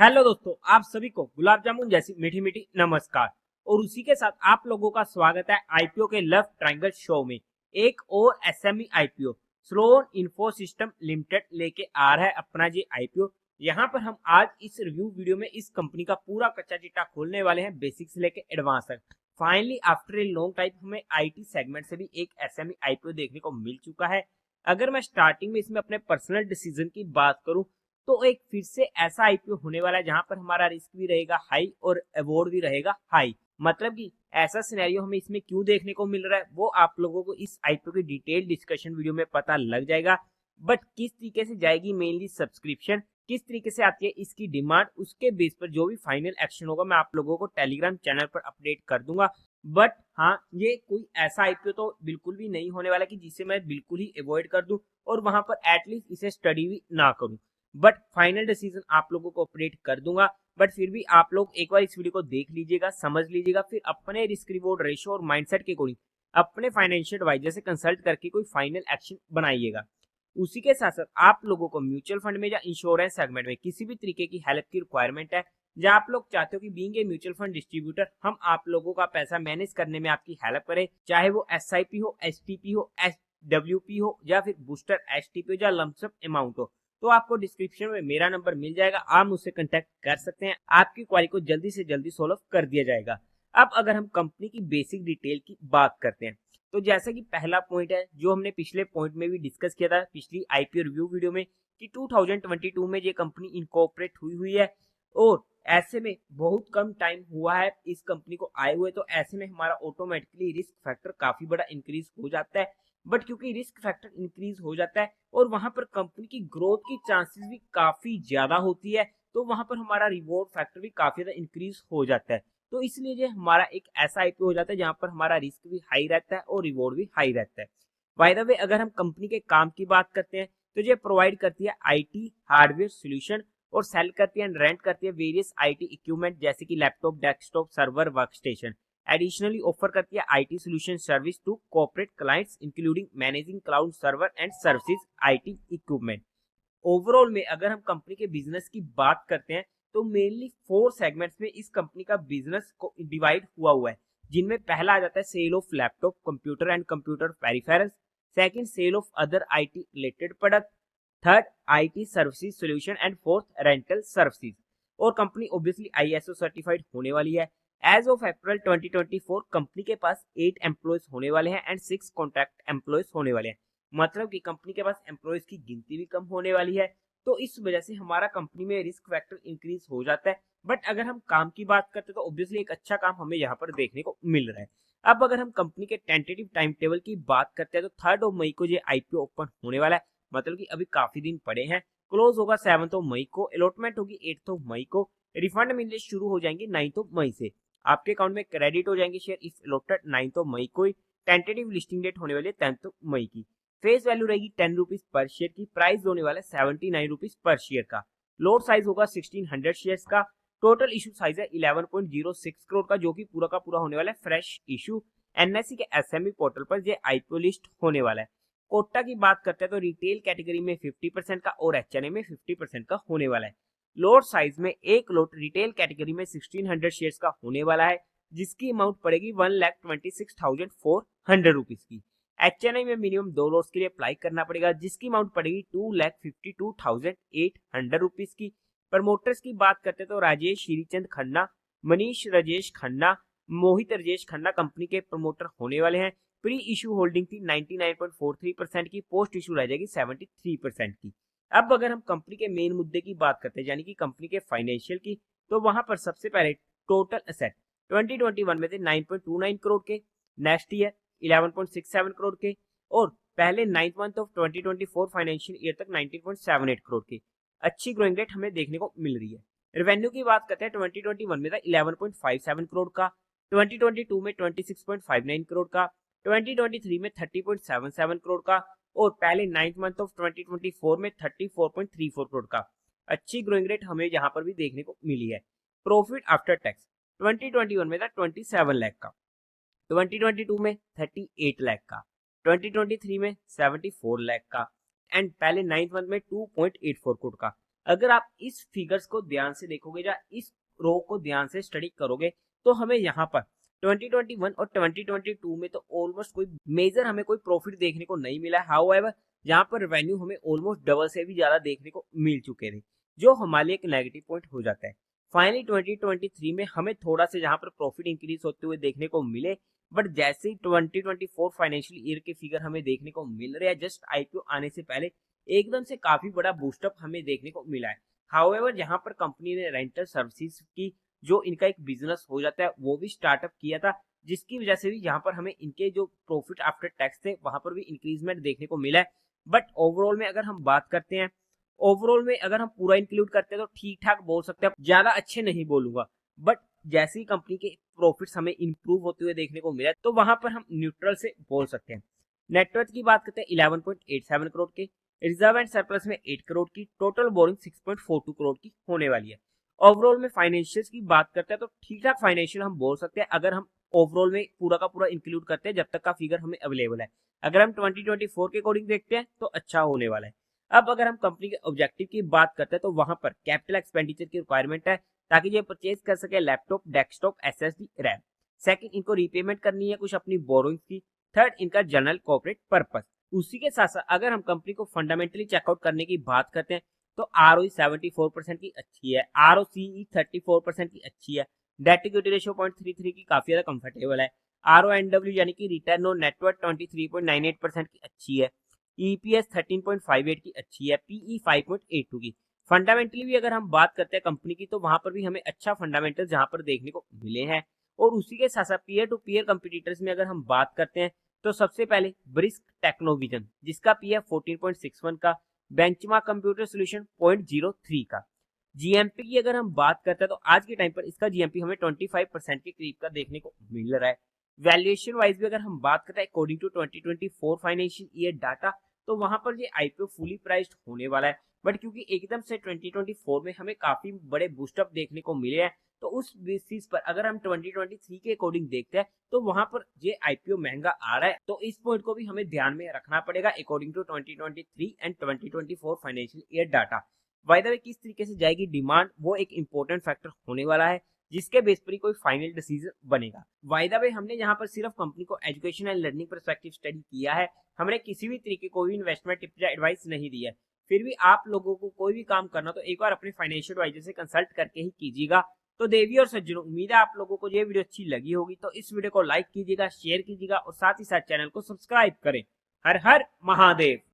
Hello दोस्तों, आप सभी को गुलाब जामुन जैसी मीठी मीठी नमस्कार। और उसी के साथ आप लोगों का स्वागत है आईपीओ के लव ट्रायंगल शो में। एक और SME IPO Slone info system limited लेके आ रहा है अपना जी आईपीओ। यहाँ पर हम आज इस रिव्यू वीडियो में इस कंपनी का पूरा कच्चा चिट्ठा खोलने वाले हैं, बेसिक से लेके एडवांस तक। Finally after a long time हमें आईटी सेगमेंट से भी एक एसएमई आईपीओ देखने को मिल चुका है। अगर मैं स्टार्टिंग में इसमें अपने पर्सनल डिसीजन की बात करूं तो एक फिर से ऐसा आईपीओ होने वाला है जहां पर हमारा रिस्क भी रहेगा हाई और अवॉर्ड भी रहेगा हाई। मतलब कि ऐसा सिनेरियो हमें इसमें क्यों देखने को मिल रहा है वो आप लोगों को इस आईपीओ की डिटेल डिस्कशन वीडियो में पता लग जाएगा। बट किस तरीके से जाएगी मेनली सब्सक्रिप्शन, किस तरीके से आती है इसकी डिमांड, उसके बेस पर जो भी फाइनल एक्शन होगा मैं आप लोगों को टेलीग्राम चैनल पर अपडेट कर दूंगा। बट हाँ, ये कोई ऐसा आईपीओ तो बिल्कुल भी नहीं होने वाला कि जिसे मैं बिल्कुल ही अवॉइड कर दूं और वहां पर एटलीस्ट इसे स्टडी भी ना करूं। बट फाइनल डिसीजन आप लोगों को अपडेट कर दूंगा। बट फिर भी आप लोग एक बार इस वीडियो को देख लीजिएगा, समझ लीजिएगा, फिर अपने रिस्क रिवॉर्ड रेशियो और माइंडसेट के अकॉर्डिंग अपने फाइनेंशियल एडवाइजर से कंसल्ट करके कोई फाइनल एक्शन बनाइएगा। उसी के साथ साथ आप लोगों को म्यूचुअल फंड में या इंश्योरेंस सेगमेंट में किसी भी तरीके की हेल्प की रिक्वायरमेंट है, या आप लोग चाहते हो कि being a mutual fund distributor हम आप लोगों का पैसा मैनेज करने में आपकी हेल्प करें, चाहे वो एसआईपी हो, एसटीपी हो, एसडब्ल्यूपी हो, या फिर बूस्टर एसटीपी हो, या लमसम अमाउंट हो, तो आपको डिस्क्रिप्शन में मेरा नंबर मिल जाएगा, आप मुझसे कांटेक्ट कर सकते हैं। आपकी क्वारी को जल्दी से जल्दी सॉल्व कर दिया जाएगा। अब अगर हम कंपनी की बेसिक डिटेल की बात करते हैं तो जैसा कि पहला पॉइंट है जो हमने पिछले पॉइंट में भी डिस्कस किया था पिछली आईपीओ रिव्यू वीडियो में कि 2022 में ये कंपनी इनकॉर्पोरेट हुई है और ऐसे में बहुत कम टाइम हुआ है इस कंपनी को आए हुए, तो ऐसे में हमारा ऑटोमेटिकली रिस्क फैक्टर काफी बड़ा इंक्रीज हो जाता है। बट क्योंकि रिस्क फैक्टर इंक्रीज हो जाता है और वहां पर कंपनी की ग्रोथ की चांसेस भी काफी ज्यादा होती है, तो वहां पर हमारा रिवॉर्ड फैक्टर भी काफी ज्यादा इंक्रीज हो जाता है। तो इसलिए ये हमारा एक ऐसा आईपीओ हो जाता है जहां पर हमारा रिस्क भी हाई रहता है और रिवॉर्ड भी हाई रहता है। बाय द वे, अगर हम कंपनी के काम की बात करते हैं तो ये प्रोवाइड करती है आईटी हार्डवेयर सॉल्यूशन और सेल करती है एंड रेंट करती है वेरियस आईटी इक्विपमेंट जैसे कि laptop, desktop, server, workstation. Additionally offer करती है IT solution service to corporate clients including managing cloud server and services IT equipment. Overall में अगर हम कंपनी के बिजनेस की बात करते हैं तो मेनली 4 सेगमेंट्स में इस कंपनी का बिजनेस को डिवाइड हुआ है, जिनमें पहला आ जाता है sale of laptop, computer and computer peripherals. Second, sale of other IT related product. Third, IT services solution and fourth, rental services. और कंपनी ऑब्वियसली आईएसओ सर्टिफाइड होने वाली है। एज ऑफ अप्रैल 2024 कंपनी के पास 8 एम्प्लॉयज होने वाले हैं and 6 contract employees होने वाले हैं। मतलब कि कंपनी के पास एम्प्लॉयज की गिनती भी कम होने वाली है, तो इस वजह से हमारा कंपनी में रिस्क फैक्टर इंक्रीज हो जाता है। बट अगर हम काम की बात करते हैं तो ऑब्वियसली एक अच्छा काम हमें यहाँ पर देखने को मिल रहा है। अब अगर हम कंपनी के टेंटेटिव टाइम टेबल की बात करते हैं तो 3 मई को ये आईपीओ ओपन होने वाला है। मतलब कि अभी काफी दिन पड़े हैं। क्लोज होगा 7 मई को, अलॉटमेंट होगी 8 मई को, रिफंड मिलने शुरू हो जाएंगे 9 मई से। आपके अकाउंट में क्रेडिट हो जाएंगे शेयर इफ अलॉटेड 9 मई को ही। टेंटेटिव लिस्टिंग डेट होने वाली है 10 मई की। फेस वैल्यू रहेगी 10 रुपीज पर शेयर की। प्राइस होने वाला है 79 रुपीज पर शेयर का। लोड साइज होगा 1600 शेयर्स का। टोटल इशू साइज है 11.06 करोड़ का, जो कि पूरा का पूरा होने वाला है फ्रेश इशू। एनएससी के एसएमई पोर्टल पर ये आईपीओ लिस्ट होने वाला है। कोटा की बात करते हैं तो रिटेल कैटेगरी में 50% का और एचएनए में 50% का होने वाला है। लोट साइज में एक लोट रिटेल कैटेगरी में 1600 शेयर्स का होने वाला है, जिसकी अमाउंट पड़ेगी 1,26,400 रुपीज की। एचएनआई में मिनिमम 2 लोट्स के लिए अप्लाई करना पड़ेगा, जिसकी अमाउंट पड़ेगी 2,52,800 रुपीज की। प्रमोटर्स की बात करते हैं तो राजेश श्रीचंद खन्ना, मनीष राजेश खन्ना, मोहित राजेश खन्ना कंपनी के प्रमोटर होने वाले हैं। प्री इशू होल्डिंग थी 99.43% की, पोस्ट इशू रह जाएगी 73% की। अब अगर हम कंपनी के मेन मुद्दे की बात करते हैं यानी कि कंपनी के फाइनेंशियल की, तो वहां पर सबसे पहले टोटल एसेट 2021 में थे 9.29 करोड़ के, नेक्स्ट ईयर 11.67 करोड़ के, और पहले 9th month of 2024 financial year तक 19.78 करोड़ के। अच्छी ग्रोइंग रेट हमें देखने को मिल रही है। रेवेन्यू की बात करते हैं 2021 में था 11.57 करोड़ का, 2022 में 26.59 करोड़ का, 2023 में 30.77 करोड़ का, और पहले 9th मंथ ऑफ 2024 में 34.34 करोड़ का। अच्छी ग्रोइंग रेट हमें यहाँ पर भी देखने को मिली है। प्रॉफिट आफ्टर टैक्स 2021 में था 27 लाख का, 2022 में 38 लाख का, 2023 में 74 लाख का, एंड पहले 9th मंथ में 2.84 करोड़ का। अगर आप इस फिगर्स को ध्यान से देखोगे या इस रो को ध्यान से स्टडी करोगे तो हमें यहाँ पर 2021 और 2022 में तो ऑलमोस्ट कोई मेजर हमें कोई प्रॉफिट देखने को नहीं मिला। हाउएवर यहाँ पर रेवेन्यू हमें ऑलमोस्ट डबल से भी ज्यादा देखने को मिल चुके थे, जो हमारे लिए एक नेगेटिव पॉइंट हो जाता है। फाइनली 2023 में हमें थोड़ा से जहां पर प्रॉफिट इंक्रीज होते हुए देखने को मिले, बट जैसे ही 2024 फाइनेंशियल ईयर के फिगर हमें देखने को मिल रहे हैं जस्ट आईपीओ आने से पहले, एकदम से काफी बड़ा बूस्टअप हमें देखने को मिला है। हाउएवर यहाँ पर कंपनी ने रेंटल सर्विसेज की जो इनका एक बिजनेस हो जाता है वो भी स्टार्टअप किया था, जिसकी वजह से भी यहाँ पर हमें इनके जो प्रॉफिट आफ्टर टैक्स थे वहां पर भी इंक्रीजमेंट देखने को मिला है। बट ओवरऑल में अगर हम बात करते हैं, ओवरऑल में अगर हम पूरा इंक्लूड करते हैं तो ठीक ठाक बोल सकते हैं, ज्यादा अच्छे नहीं बोलूंगा। बट जैसे ही कंपनी के प्रॉफिट्स हमें इंप्रूव होते हुए देखने को मिला तो वहां पर हम न्यूट्रल से बोल सकते हैं। नेटवर्थ की बात करते हैं 11.87 करोड़ के, रिजर्व एंड सरप्लस में 8 करोड़ की, टोटल बोरिंग 6.42 करोड़ की होने वाली है। ओवरऑल में फाइनेंशियल्स की बात करते हैं तो ठीक ठाक फाइनेंशियल हम बोल सकते हैं, अगर हम ओवरऑल में पूरा का पूरा इंक्लूड करते हैं जब तक का फिगर हमें अवेलेबल है। अगर हम 2024 के अकॉर्डिंग देखते हैं तो अच्छा होने वाला है। अब अगर हम कंपनी के ऑब्जेक्टिव की बात करते हैं तो वहां पर कैपिटल एक्सपेंडिचर की रिक्वायरमेंट है ताकि ये परचेज कर सके laptop, desktop, SSD, RAM. Second, इनको रीपेमेंट करनी है कुछ अपनी बोरोइंग्स की। थर्ड, इनका जनरल कॉर्पोरेट पर्पस। उसी के साथ साथ अगर हम कंपनी को फंडामेंटली चेकआउट करने की बात करते हैं तो आरओई 74% की अच्छी है, आरओसीई 34% की अच्छी है, डेट इक्विटी रेशियो 0.33 की काफी ज्यादा कंफर्टेबल है, आरओएनडब्ल्यू यानी कि रिटर्न ऑन नेटवर्थ 23.98% की अच्छी है, ईपीएस 13.58 की अच्छी है, पीई 5.82 की। फंडामेंटली भी अगर हम बात करते हैं कंपनी की तो वहां पर भी हमें अच्छा फंडामेंटल जहां पर देखने को मिले हैं। और उसी के साथ साथ पीयर टू पीयर कंपटीटर्स में अगर हम बात करते हैं तो सबसे पहले ब्रिस्क टेक्नोविजन जिसका पीएफ 14.61 का, बेंचमार्क कंप्यूटर सॉल्यूशन 0.03 का। जीएमपी की अगर हम बात करते हैं तो आज के टाइम पर इसका जीएमपी हमें 25% के करीब का देखने को मिल रहा है। वैल्यूएशन वाइज भी अगर हम बात करते हैं according to 2024 financial year data तो वहां पर ये आईपीओ फुली प्राइस्ड होने वाला है। बट क्योंकि एकदम से 2024 में हमें काफी बड़े बूस्टअप देखने को मिले हैं तो उस बेसिस पर अगर हम 2023 के अकॉर्डिंग देखते हैं तो वहां पर ये आईपीओ महंगा आ रहा है, तो इस पॉइंट को भी हमें ध्यान में रखना पड़ेगा according to 2023 and 2024 financial year data. By the way किस तरीके से जाएगी डिमांड वो एक इंपॉर्टेंट फैक्टर होने वाला है जिसके बेस पर ही कोई फाइनल डिसीजन बनेगा। बाय द वे हमने यहाँ पर सिर्फ कंपनी को education and learning perspective study किया है, हमने किसी भी तरीके कोई इन्वेस्टमेंट टिप या एडवाइस नहीं दी है। फिर भी आप लोगों को कोई भी काम करना तो एक बार अपने फाइनेंशियल एडवाइजर से कंसल्ट करके ही कीजिएगा। तो देवी और सज्जनों, उम्मीद है आप लोगों को ये वीडियो अच्छी लगी होगी, तो इस वीडियो को लाइक कीजिएगा, शेयर कीजिएगा और साथ ही साथ चैनल को सब्सक्राइब करें। हर हर महादेव।